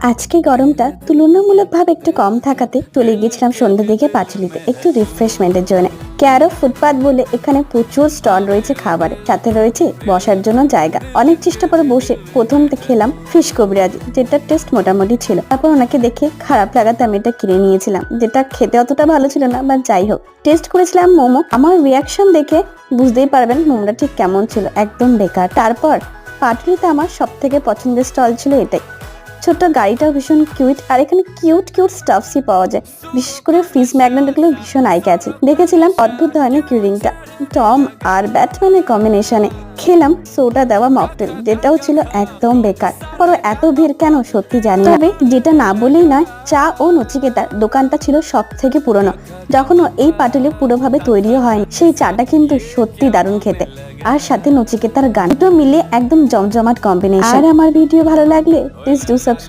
আজকে গরমটা তুলনামূলকভাবে একটু কম থাকাতে চলে গিয়েছিলাম সন্ধ্যা দিকে পাঁচুলিতে একটু রিফ্রেশমেন্টের জন্য। ক্যারো ফুটপাথ বলে এখানে প্রচুর স্টল রয়েছে খাবারের, সাথে রয়েছে বসার জন্য জায়গা। অনেক চেষ্টা করে বসে প্রথম খেলাম ফিশ কবিরাজি, যেটা টেস্ট মোটামুটি ছিল। তারপর ওনাকে দেখে খারাপ লাগাতে আমি এটা কিনে নিয়েছিলাম, যেটা খেতে অতটা ভালো ছিল না, বা যাই হোক। টেস্ট করেছিলাম মোমো, আমার রিয়াকশন দেখে বুঝতেই পারবেন মোমোটা ঠিক কেমন ছিল, একদম বেকার। তারপর পাটুলিতে আমার সব থেকে পছন্দের স্টল ছিল এটাই। ছোট্ট গাড়িটাও ভীষণ কিউট, আর এখানে কিউট কিউট স্টাফসই পাওয়া যায়। বিশেষ করে ফ্রিজ ম্যাগনেটগুলো ভীষণ আই ক্যাচিং। দেখেছিলাম অদ্ভুত ধরনের কিউরিংটা টম আর ব্যাটম্যানের কম্বিনেশনে। খেলাম সোডা দেওয়া মকটেল, যেটাও ছিল একদম বেকার। পরে এত ভিড় কেন সত্যি জানি না। তবে যেটা না বলেই নয়, চা ও নচিকেতার দোকানটা ছিল সব থেকে পুরনো, যখনও এই পাটুলি পুরোভাবে তৈরিও হয়নি। সেই চাটা কিন্তু সত্যি দারুণ খেতে, আর সাথে নচিকেতার গান, দুটো মিলে একদম জমজমাট কম্বিনেশন। আর আমার ভিডিও ভালো লাগলে প্লিজ ডু সাবস্ক্রাইব।